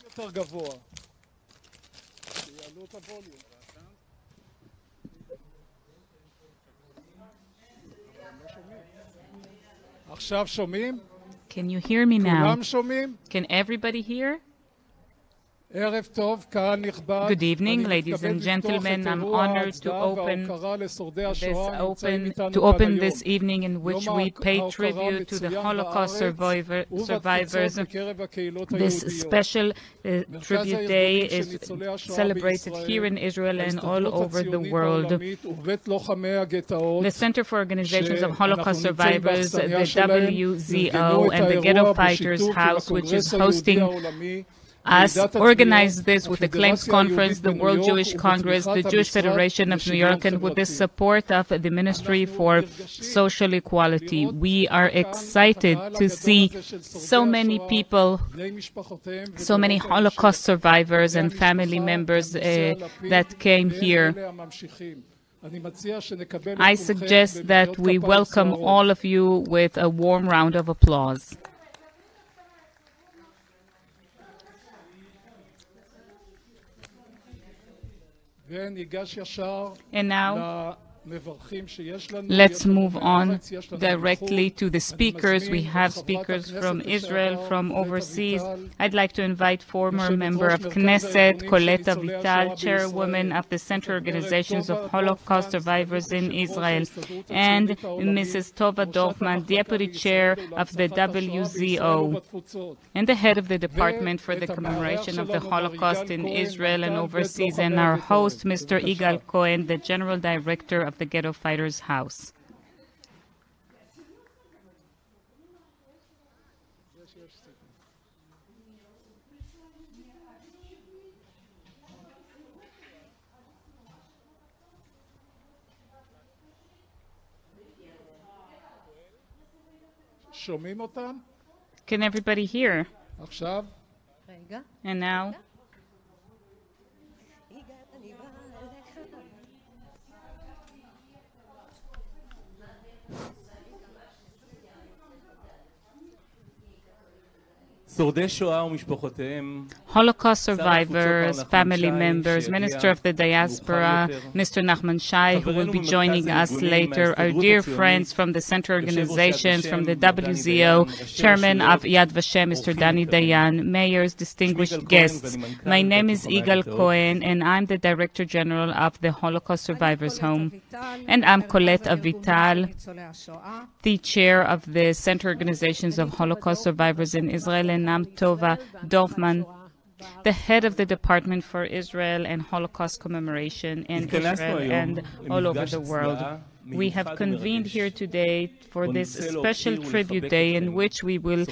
יותר גבוה. שיעלו את הווליום. עכשיו שומעים? Can you hear me now? כולם שומעים? Can everybody hear? ערב טוב, קהל נכבד. Good evening, ladies and gentlemen. I'm honored to open this evening in which we pay tribute to the Holocaust survivors. This special tribute day is celebrated here in Israel and all over the world. The Center for Organizations of Holocaust Survivors, the WZO, and the Ghetto Fighters House, which is hosting us, organized this with the Claims Conference, the World Jewish Congress, the Jewish Federation of New York, and with the support of the Ministry for Social Equality. We are excited to see so many people, so many Holocaust survivors and family members that came here. I suggest that we welcome all of you with a warm round of applause. And now, let's move on directly to the speakers. We have speakers from Israel, from overseas. I'd like to invite former member of Knesset, Colette Avital, chairwoman of the Center Organizations of Holocaust Survivors in Israel, and Mrs. Tova Dorfman, deputy chair of the WZO, and the head of the Department for the Commemoration of the Holocaust in Israel and overseas, and our host, Mr. Igal Cohen, the general director of the Ghetto Fighters House. שומעים אותם? Can everybody hear? עכשיו? And now? Holocaust survivors, family members, Minister of the Diaspora, Mr. Nachman Shai, who will be joining us later, our dear friends from the Center Organizations, from the WZO, Chairman of Yad Vashem, Mr. Dani Dayan, mayors, distinguished guests. My name is Igal Cohen, and I'm the Director General of the Holocaust Survivors Home. And I'm Colette Avital, the Chair of the Center Organizations of Holocaust Survivors in Israel, and I'm Tova Dorfman, the head of the Department for Israel and Holocaust Commemoration in Israel and all over the world. We have convened here today for this special tribute day in which we will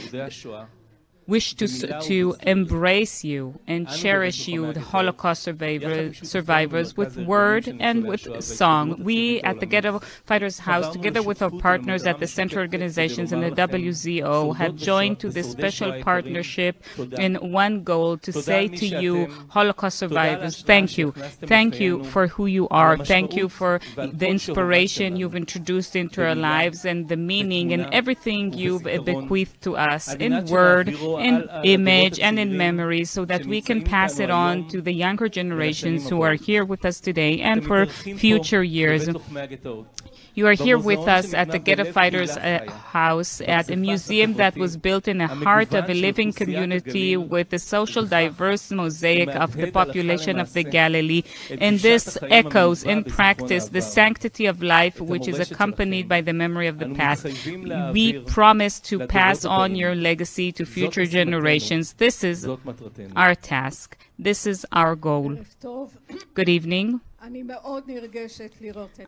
wish to embrace you and cherish you, the Holocaust survivors, with word and with song. We at the Ghetto Fighters House, together with our partners at the Center Organizations and the WZO, have joined to this special partnership in one goal to say to you, Holocaust survivors, thank you. Thank you for who you are. Thank you for the inspiration you've introduced into our lives and the meaning and everything you've bequeathed to us in word, in image, and in memory, so that we can pass it on to the younger generations who are here with us today and for future years. You are here with us at the Ghetto Fighters House, at a museum that was built in the heart of a living community with a social diverse mosaic of the population of the Galilee. And this echoes in practice the sanctity of life, which is accompanied by the memory of the past. We promise to pass on your legacy to future generations. This is our task. This is our goal. Good evening.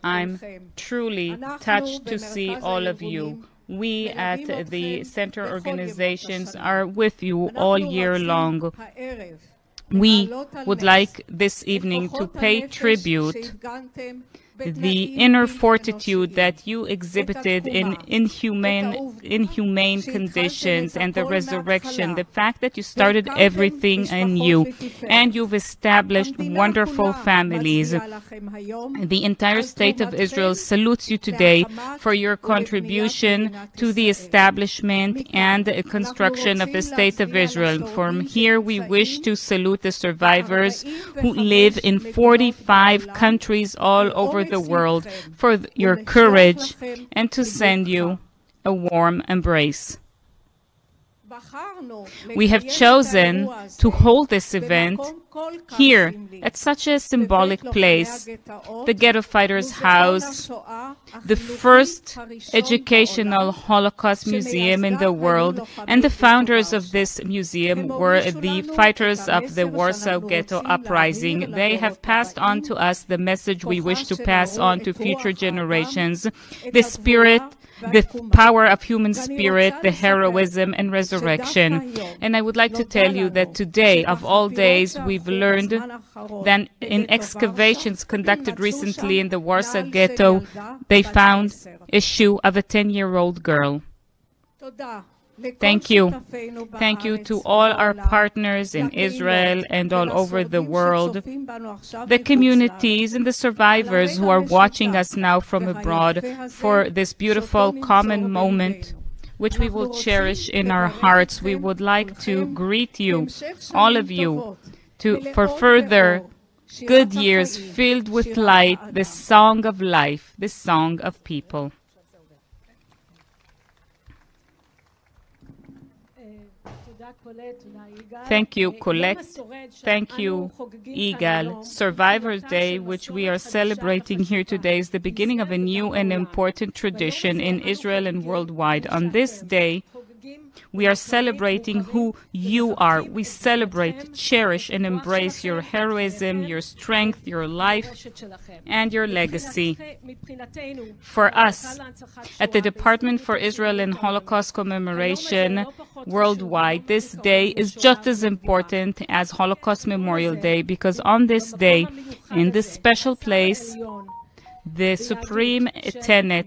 I'm truly touched to see all of you. We at the Center Organizations are with you all year long. We would like this evening to pay tribute the inner fortitude that you exhibited in inhumane conditions, and the resurrection, the fact that you started everything anew, and you've established wonderful families. The entire state of Israel salutes you today for your contribution to the establishment and construction of the state of Israel. From here, we wish to salute the survivors who live in 45 countries all over the world for your courage, and to send you a warm embrace. We have chosen to hold this event here at such a symbolic place, the Ghetto Fighters' House, the first educational Holocaust museum in the world, and the founders of this museum were the fighters of the Warsaw Ghetto Uprising. They have passed on to us the message we wish to pass on to future generations, the spirit, the power of human spirit, the heroism and resurrection. And I would like to tell you that today, of all days, we've learned that in excavations conducted recently in the Warsaw Ghetto, they found a shoe of a 10-year-old girl. Thank you. Thank you to all our partners in Israel and all over the world, the communities and the survivors who are watching us now from abroad, for this beautiful common moment which we will cherish in our hearts. We would like to greet you, all of you, for further good years filled with light, the song of life, the song of people. Thank you, Colette. Thank you, Igal. Survivors' Day, which we are celebrating here today, is the beginning of a new and important tradition in Israel and worldwide. On this day, we are celebrating who you are. We celebrate, cherish, and embrace your heroism, your strength, your life, and your legacy. For us, at the Department for Israel and Holocaust Commemoration worldwide, this day is just as important as Holocaust Memorial Day, because on this day, in this special place, the supreme tenet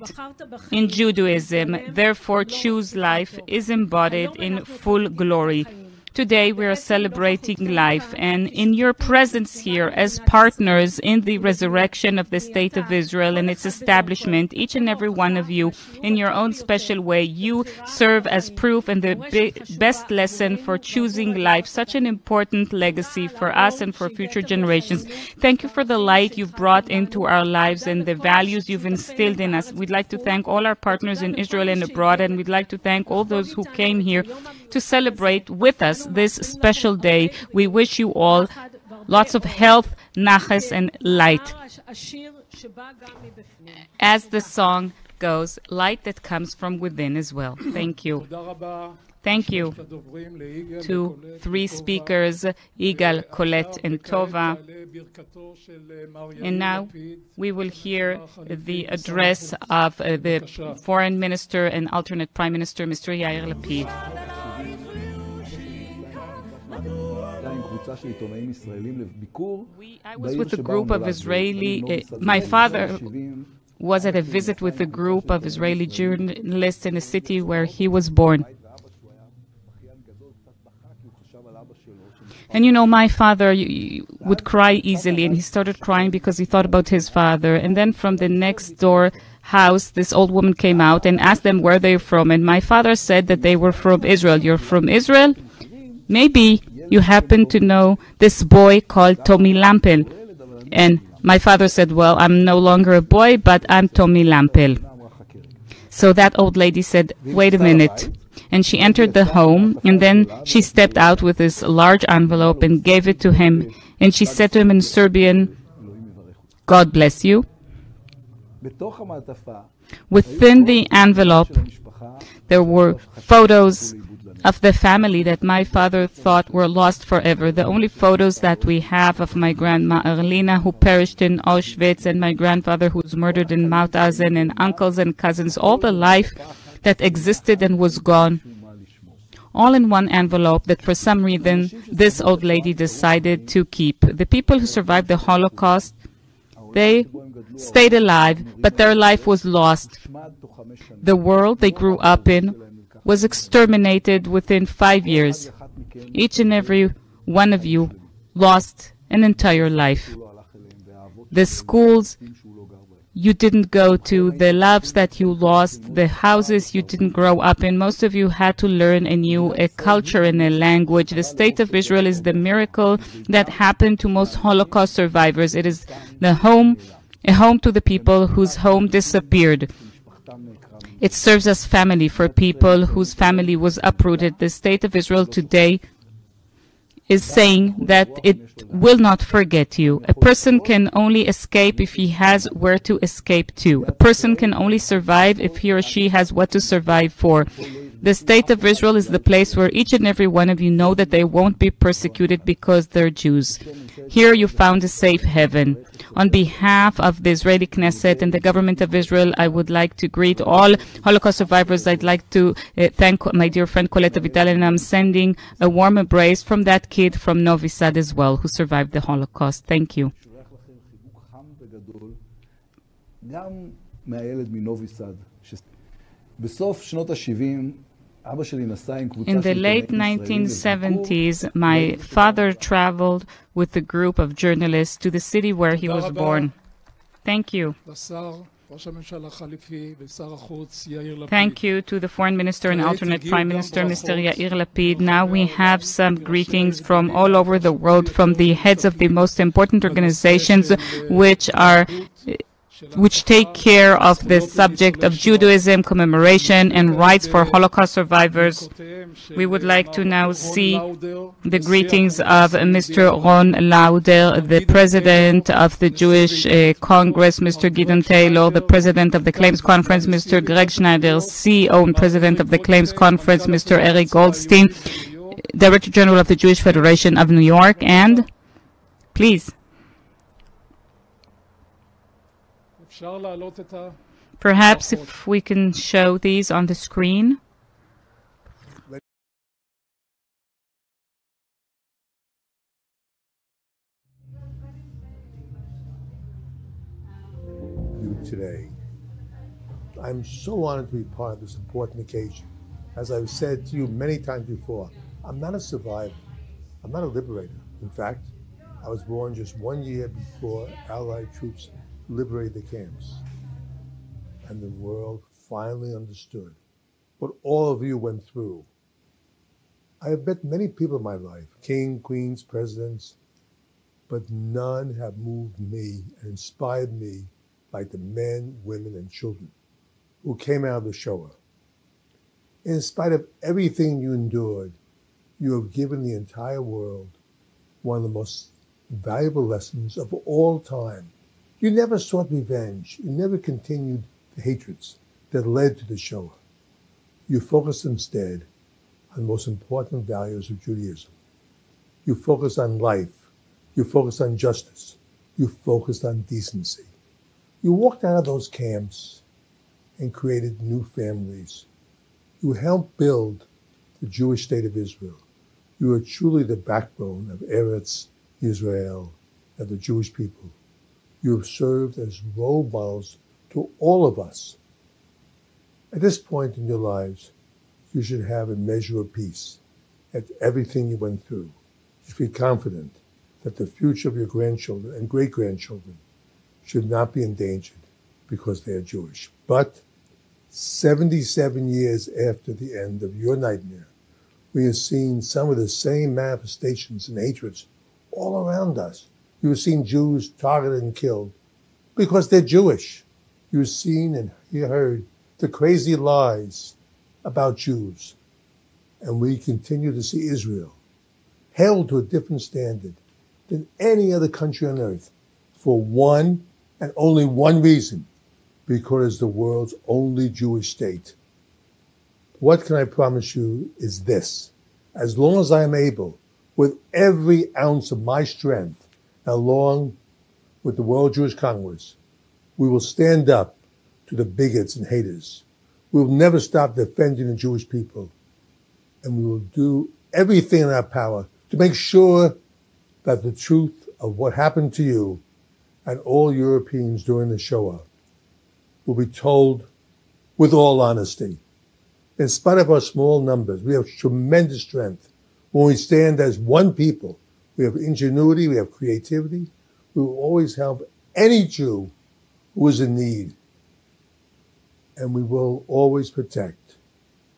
in Judaism, therefore choose life, is embodied in full glory. Today we are celebrating life, and in your presence here as partners in the resurrection of the State of Israel and its establishment, each and every one of you, in your own special way, you serve as proof and the best lesson for choosing life, such an important legacy for us and for future generations. Thank you for the light you've brought into our lives and the values you've instilled in us. We'd like to thank all our partners in Israel and abroad, and we'd like to thank all those who came here to celebrate with us this special day. We wish you all lots of health, naches, and light. As the song goes, light that comes from within as well. Thank you. Thank you to three speakers, Igal, Colette, and Tova. And now we will hear the address of the Foreign Minister and alternate Prime Minister, Mr. Yair Lapid. I was with a group of my father was at a visit with a group of Israeli journalists in a city where he was born. And you know, my father would cry easily, and he started crying because he thought about his father. And then from the next door house, this old woman came out and asked them where they're from. And my father said that they were from Israel. You're from Israel? Maybe you happen to know this boy called Tommy Lampel. And my father said, well, I'm no longer a boy, but I'm Tommy Lampel. So that old lady said, wait a minute. And she entered the home, and then she stepped out with this large envelope and gave it to him. And she said to him in Serbian, God bless you. Within the envelope, there were photos of the family that my father thought were lost forever. The only photos that we have of my grandma Erlina, who perished in Auschwitz, and my grandfather who was murdered in Mauthausen, and uncles and cousins, all the life that existed and was gone, all in one envelope that for some reason this old lady decided to keep. The people who survived the Holocaust They stayed alive, but their life was lost. The world they grew up in was exterminated within 5 years. Each and every one of you lost an entire life. The schools you didn't go to, the loves that you lost, the houses you didn't grow up in. Most of you had to learn a culture and a language. The state of Israel is the miracle that happened to most Holocaust survivors. It is a home to the people whose home disappeared. It serves as family for people whose family was uprooted. The state of Israel today is saying that it will not forget you. A person can only escape if he has where to escape to. A person can only survive if he or she has what to survive for. The state of Israel is the place where each and every one of you know that they won't be persecuted because they're Jews. Here you found a safe haven. On behalf of the Israeli Knesset and the government of Israel, I would like to greet all Holocaust survivors. I'd like to thank my dear friend Colette Vital, and I'm sending a warm embrace from that kid from Novi Sad as well, who survived the Holocaust. Thank you. In the late 1970s, my father traveled with a group of journalists to the city where he was born. Thank you. Thank you to the Foreign Minister and alternate Prime Minister, Mr. Yair Lapid. Now we have some greetings from all over the world, from the heads of the most important organizations which take care of the subject of Judaism, commemoration, and rights for Holocaust survivors. We would like to now see the greetings of Mr. Ron Lauder, the President of the Jewish Congress, Mr. Gideon Taylor, the President of the Claims Conference, Mr. Greg Schneider, CEO and President of the Claims Conference, Mr. Eric Goldstein, Director General of the Jewish Federation of New York, and please. Perhaps if we can show these on the screen. Today, I'm so honored to be part of this important occasion. As I've said to you many times before, I'm not a survivor. I'm not a liberator. In fact, I was born just 1 year before Allied troops liberated the camps. And the world finally understood what all of you went through. I have met many people in my life, kings, queens, presidents, but none have moved me and inspired me like the men, women, and children who came out of the Shoah. In spite of everything you endured, you have given the entire world one of the most valuable lessons of all time. You never sought revenge. You never continued the hatreds that led to the Shoah. You focused instead on the most important values of Judaism. You focused on life. You focused on justice. You focused on decency. You walked out of those camps and created new families. You helped build the Jewish state of Israel. You are truly the backbone of Eretz Israel and the Jewish people. You have served as role models to all of us. At this point in your lives, you should have a measure of peace at everything you went through. You should be confident that the future of your grandchildren and great-grandchildren should not be endangered because they are Jewish. But 77 years after the end of your nightmare, we have seen some of the same manifestations and hatreds all around us. You have seen Jews targeted and killed because they're Jewish. You have seen and heard the crazy lies about Jews. And we continue to see Israel held to a different standard than any other country on earth for one and only one reason, because it's the world's only Jewish state. What can I promise you is this: as long as I am able, with every ounce of my strength, along with the World Jewish Congress, we will stand up to the bigots and haters. We will never stop defending the Jewish people. And we will do everything in our power to make sure that the truth of what happened to you and all Europeans during the Shoah will be told with all honesty, in spite of our small numbers, we have tremendous strength. When we stand as one people, we have ingenuity, we have creativity. We will always help any Jew who is in need. And we will always protect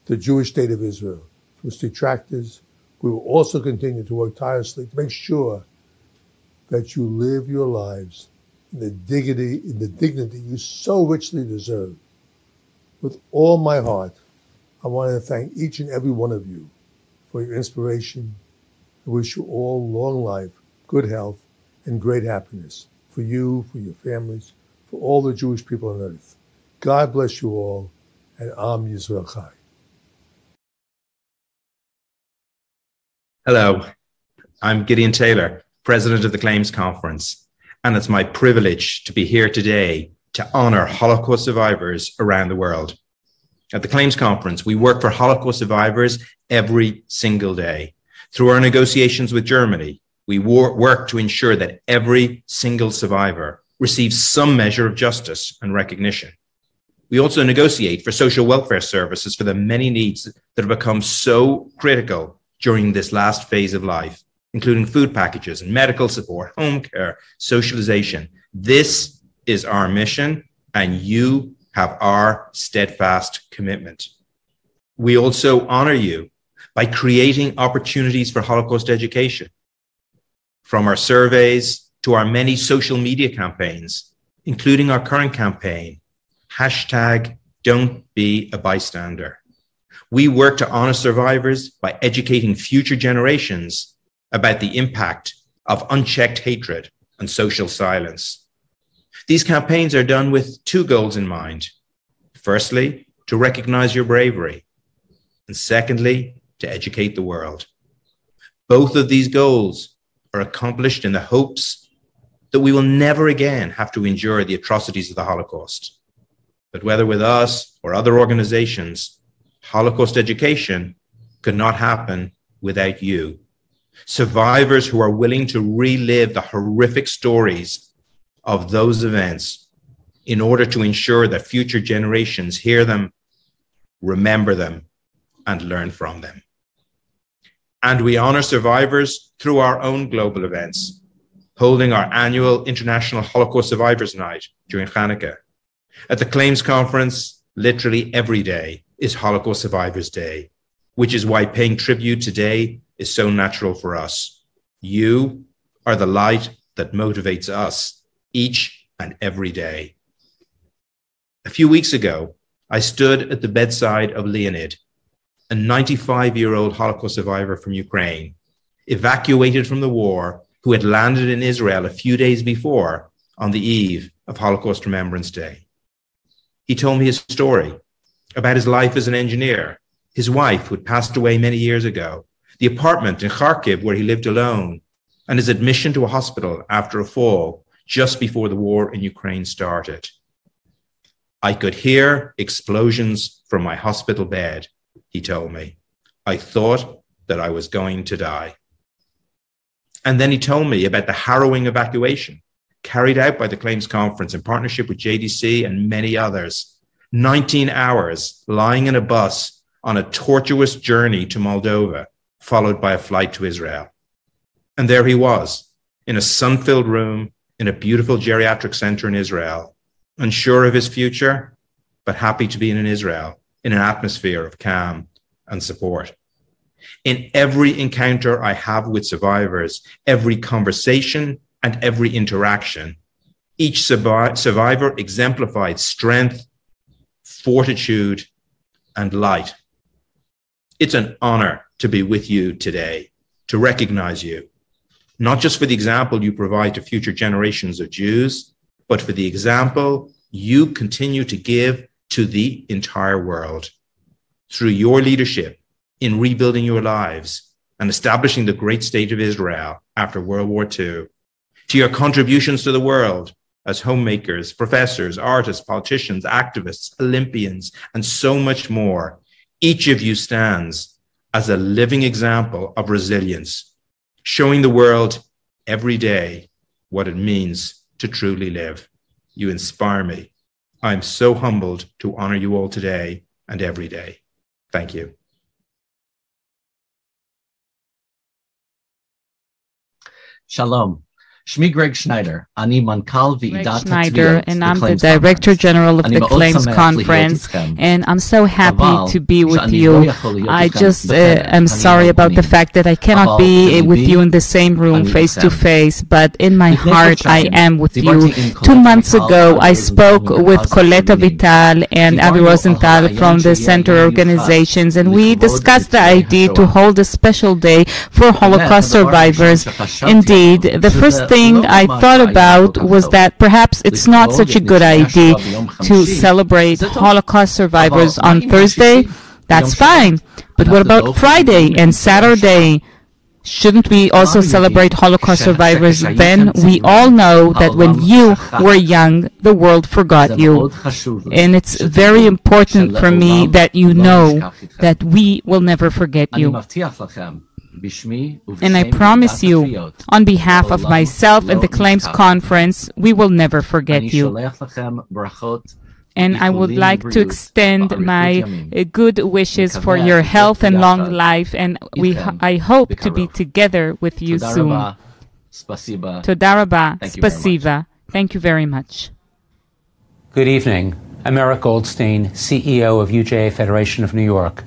the Jewish state of Israel from its detractors. We will also continue to work tirelessly to make sure that you live your lives in the dignity you so richly deserve. With all my heart, I want to thank each and every one of you for your inspiration. I wish you all long life, good health, and great happiness for you, for your families, for all the Jewish people on earth. God bless you all, and Am Yisrael Chai. Hello, I'm Gideon Taylor, President of the Claims Conference, and it's my privilege to be here today to honor Holocaust survivors around the world. At the Claims Conference, we work for Holocaust survivors every single day. Through our negotiations with Germany, we work to ensure that every single survivor receives some measure of justice and recognition. We also negotiate for social welfare services for the many needs that have become so critical during this last phase of life, including food packages and medical support, home care, socialization. This is our mission, and you have our steadfast commitment. We also honor you by creating opportunities for Holocaust education. From our surveys to our many social media campaigns, including our current campaign, #Don'tBeABystander. We work to honor survivors by educating future generations about the impact of unchecked hatred and social silence. These campaigns are done with two goals in mind. Firstly, to recognize your bravery, and secondly, to educate the world. Both of these goals are accomplished in the hopes that we will never again have to endure the atrocities of the Holocaust. But whether with us or other organizations, Holocaust education could not happen without you. Survivors who are willing to relive the horrific stories of those events in order to ensure that future generations hear them, remember them, and learn from them. And we honor survivors through our own global events, holding our annual International Holocaust Survivors Night during Hanukkah. At the Claims Conference, literally every day is Holocaust Survivors Day, which is why paying tribute today is so natural for us. You are the light that motivates us each and every day. A few weeks ago, I stood at the bedside of Leonid, a 95-year-old Holocaust survivor from Ukraine, evacuated from the war, who had landed in Israel a few days before on the eve of Holocaust Remembrance Day. He told me his story about his life as an engineer, his wife who had passed away many years ago, the apartment in Kharkiv where he lived alone, and his admission to a hospital after a fall just before the war in Ukraine started. I could hear explosions from my hospital bed, he told me. I thought that I was going to die. And then he told me about the harrowing evacuation carried out by the Claims Conference in partnership with JDC and many others. 19 hours lying in a bus on a tortuous journey to Moldova, followed by a flight to Israel. And there he was, in a sun-filled room in a beautiful geriatric center in Israel, unsure of his future, but happy to be in Israel, in an atmosphere of calm and support. In every encounter I have with survivors, every conversation and every interaction, each survivor exemplified strength, fortitude, and light. It's an honor to be with you today, to recognize you, not just for the example you provide to future generations of Jews, but for the example you continue to give to the entire world. Through your leadership in rebuilding your lives and establishing the great state of Israel after World War II, to your contributions to the world as homemakers, professors, artists, politicians, activists, Olympians, and so much more, each of you stands as a living example of resilience, showing the world every day what it means to truly live. You inspire me. I'm so humbled to honor you all today and every day. Thank you. Shalom. Shmi Greg Schneider. Ani Mankal Greg Schneider, and I'm the Director General of the Claims Conference, and I'm so happy to be with you. I just am sorry about the fact that I cannot be with you in the same room face to face, but in my heart I am with you. 2 months ago, I spoke with Coletta Vital and Avi Rosenthal from the Center Organizations, and we discussed the idea to hold a special day for Holocaust survivors. Indeed, the first thing I thought about was that perhaps it's not such a good idea to celebrate Holocaust survivors on Thursday. That's fine. But what about Friday and Saturday? Shouldn't we also celebrate Holocaust survivors then? We all know that when you were young, the world forgot you. And it's very important for me that you know that we will never forget you. And I promise you, on behalf of myself and the Claims Conference, we will never forget you. And I would like to extend my good wishes for your health and long life, and I hope to be together with you soon. Toda rabba, spasiba. Thank you very much. Good evening. I'm Eric Goldstein, CEO of UJA Federation of New York.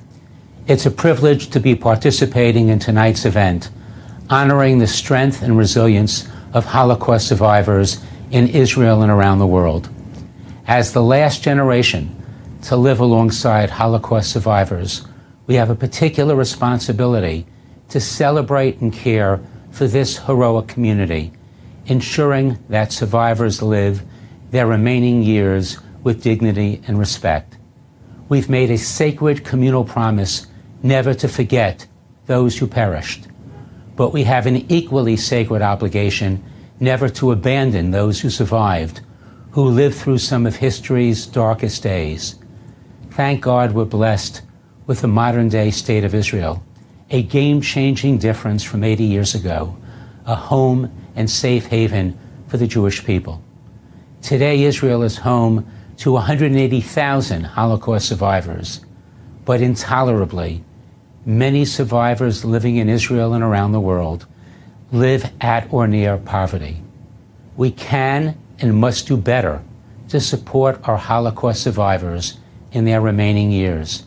It's a privilege to be participating in tonight's event, honoring the strength and resilience of Holocaust survivors in Israel and around the world. As the last generation to live alongside Holocaust survivors, we have a particular responsibility to celebrate and care for this heroic community, ensuring that survivors live their remaining years with dignity and respect. We've made a sacred communal promise never to forget those who perished. But we have an equally sacred obligation never to abandon those who survived, who lived through some of history's darkest days. Thank God we're blessed with the modern-day state of Israel, a game-changing difference from 80 years ago, a home and safe haven for the Jewish people. Today, Israel is home to 180,000 Holocaust survivors, but intolerably, many survivors living in Israel and around the world live at or near poverty. We can and must do better to support our Holocaust survivors in their remaining years.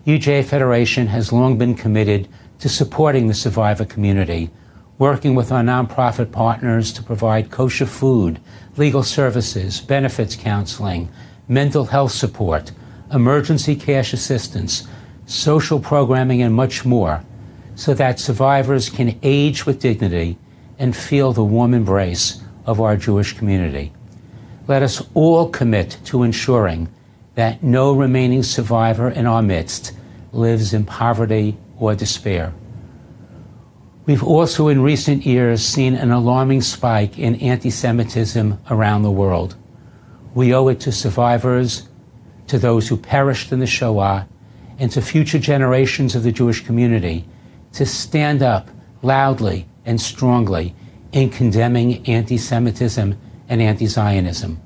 UJA Federation has long been committed to supporting the survivor community, working with our nonprofit partners to provide kosher food, legal services, benefits counseling, mental health support, emergency cash assistance, social programming, and much more, so that survivors can age with dignity and feel the warm embrace of our Jewish community. Let us all commit to ensuring that no remaining survivor in our midst lives in poverty or despair. We've also in recent years seen an alarming spike in anti-Semitism around the world. We owe it to survivors, to those who perished in the Shoah, and to future generations of the Jewish community to stand up loudly and strongly in condemning anti-Semitism and anti-Zionism.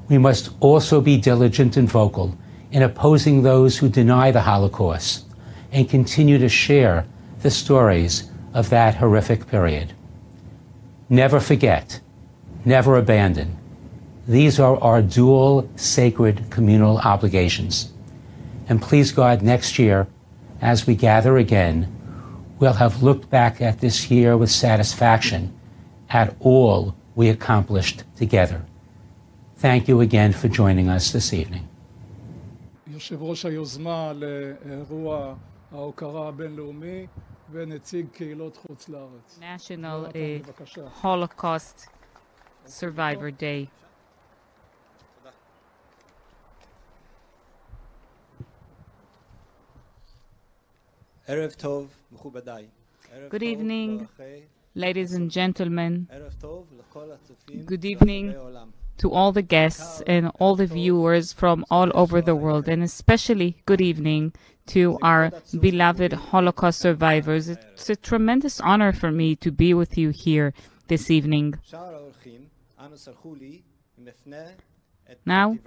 We must also be diligent and vocal in opposing those who deny the Holocaust and continue to share the stories of that horrific period. Never forget, never abandon. These are our dual sacred communal obligations. And please God, next year, as we gather again, we'll have looked back at this year with satisfaction at all we accomplished together. Thank you again for joining us this evening. יושב ראש היוזמה לאירוע ההוקרה הבינלאומי ונציג קהילות חוץ לארץ. National Holocaust Survivor Day. Good evening, ladies and gentlemen. Good evening to all the guests and all the viewers from all over the world, and especially good evening to our beloved Holocaust survivors. It's a tremendous honor for me to be with you here this evening. Now,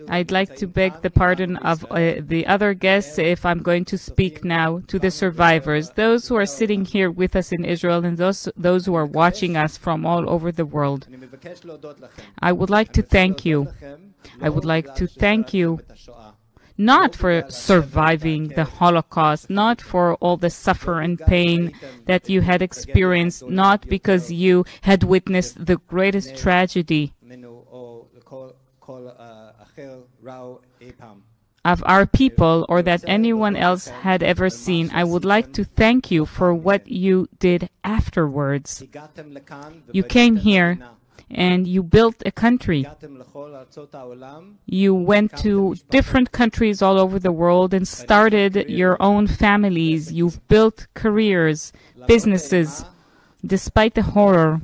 I'd like to beg the pardon of the other guests if I'm going to speak now to the survivors, those who are sitting here with us in Israel and those who are watching us from all over the world. I would like to thank you. I would like to thank you not for surviving the Holocaust, not for all the suffering and pain that you had experienced, not because you had witnessed the greatest tragedy of our people or that anyone else had ever seen. I would like to thank you for what you did afterwards. You came here and you built a country. You went to different countries all over the world and started your own families. You've built careers, businesses, despite the horror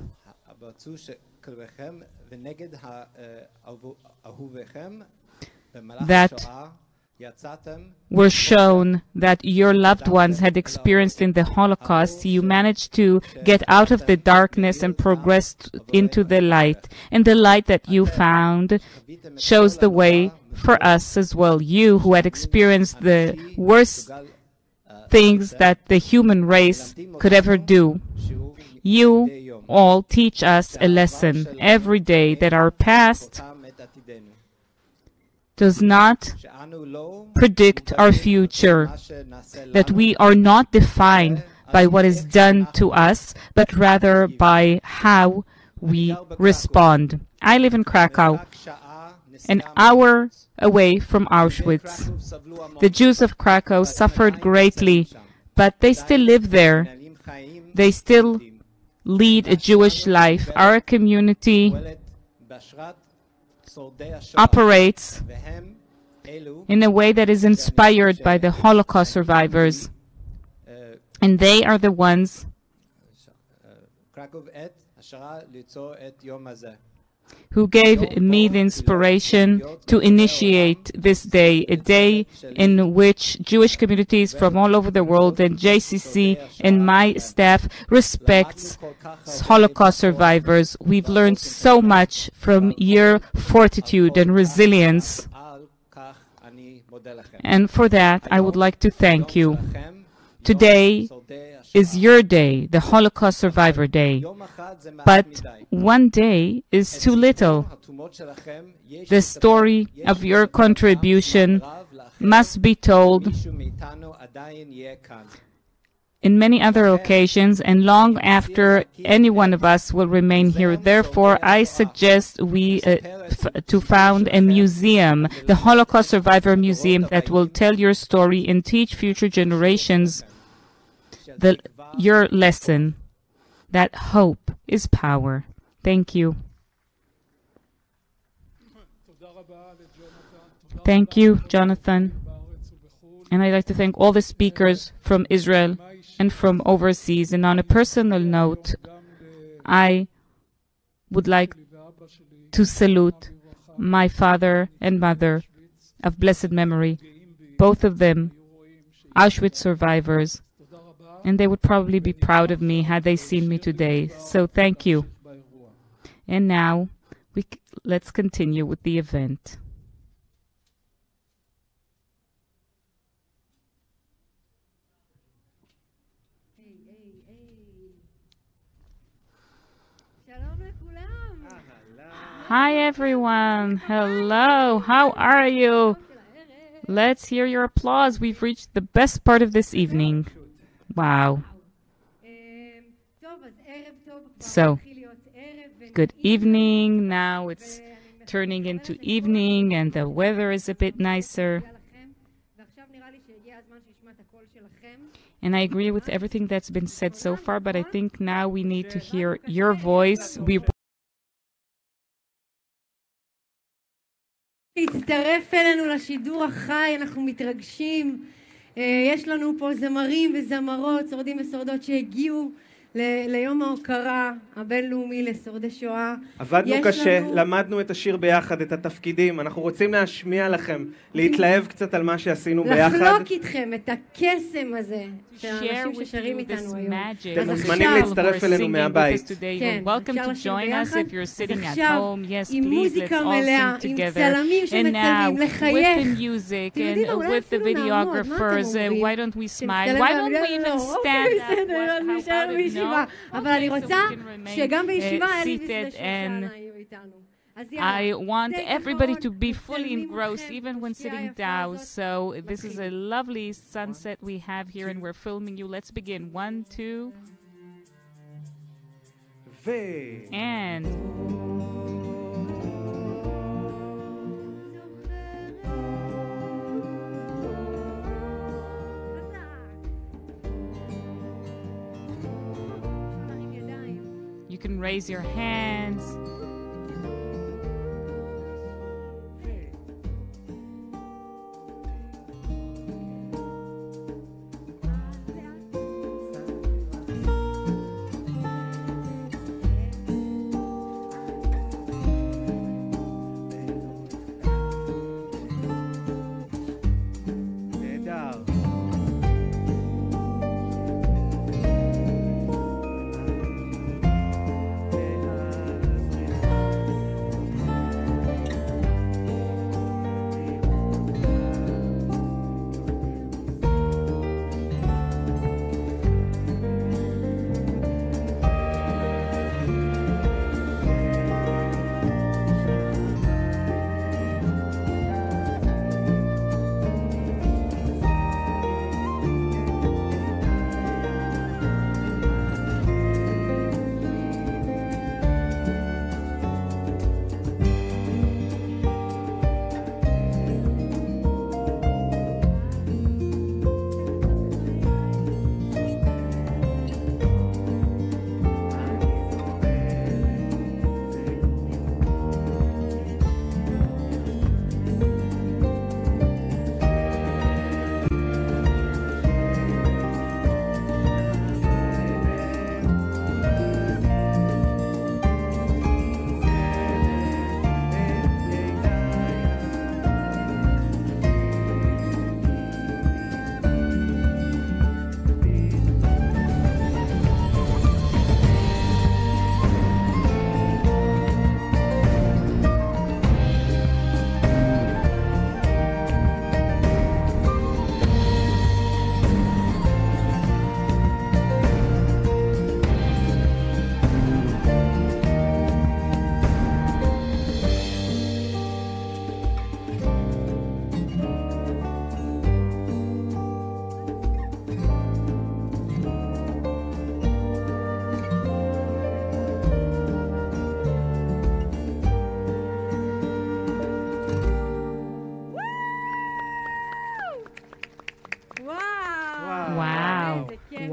that were shown that your loved ones had experienced in the Holocaust. You managed to get out of the darkness and progressed into the light. And the light that you found shows the way for us as well. You who had experienced the worst things that the human race could ever do. You all teach us a lesson every day that our past does not predict our future, that we are not defined by what is done to us, but rather by how we respond. I live in Krakow, an hour away from Auschwitz. The Jews of Krakow suffered greatly, but they still live there. They still lead a Jewish life. Our community operates in a way that is inspired by the Holocaust survivors. And they are the ones who gave me the inspiration to initiate this day, a day in which Jewish communities from all over the world and JCC and my staff respects Holocaust survivors. We've learned so much from your fortitude and resilience. And for that, I would like to thank you. Today is your day, the Holocaust Survivor Day. But one day is too little. The story of your contribution must be told in many other occasions and long after any one of us will remain here. Therefore, I suggest we to found a museum, the Holocaust Survivor Museum, that will tell your story and teach future generations your lesson, that hope is power. Thank you. Thank you, Jonathan. And I'd like to thank all the speakers from Israel and from overseas. And on a personal note, I would like to salute my father and mother of blessed memory, both of them Auschwitz survivors, and they would probably be proud of me had they seen me today. So thank you. And now, let's continue with the event. Hi everyone. Hello. How are you? Let's hear your applause. We've reached the best part of this evening. Wow. So, good evening. Now it's turning into evening and the weather is a bit nicer. And I agree with everything that's been said so far, but I think now we need to hear your voice. להצטרף אלינו לשידור החי, אנחנו מתרגשים. יש לנו פה זמרים וזמרות, שורדים ושורדות שהגיעו ליום ההוקרה הבינלאומי לשורדי שואה. עבדנו קשה, למדנו את השיר ביחד, את התפקידים, אנחנו רוצים להשמיע לכם, להתלהב קצת על מה שעשינו ביחד. לחלוק איתכם את הקסם הזה, שהאנשים ששרים איתנו היום. אתם מוזמנים להצטרף אלינו מהבית. כן, אפשר לשיר ביחד. אז עכשיו, עם מוזיקה מלאה, עם צלמים שמצלמים, לחייך. אתם יודעים מה, אולי אפילו נעמוד, מה אתם אומרים? אבל אני רוצה שגם בישיבה אלה ושושנה יהיו איתנו. I want everybody to be fully engrossed even when sitting down. So this is a lovely sunset we have here and we're filming you. Let's begin. 1, 2. And you can raise your hands.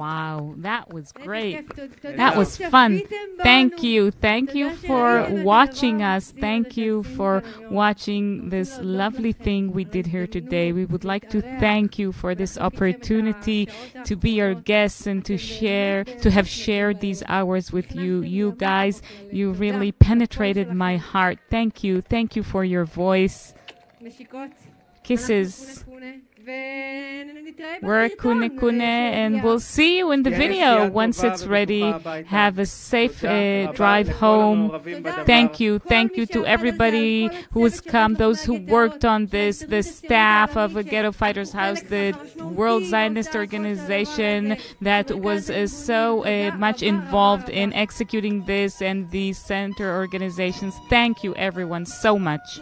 Wow, that was great. That was fun. Thank you. Thank you for watching us. Thank you for watching this lovely thing we did here today. We would like to thank you for this opportunity to be our guests and to have shared these hours with you. You guys, you really penetrated my heart. Thank you. Thank you for your voice. Kisses. We're kune kune, and we'll see you in the video once it's ready. Have a safe drive home. Thank you. Thank you to everybody who has come, those who worked on this, the staff of the Ghetto Fighters House, the World Zionist Organization that was so much involved in executing this, and the center organizations. Thank you, everyone, so much.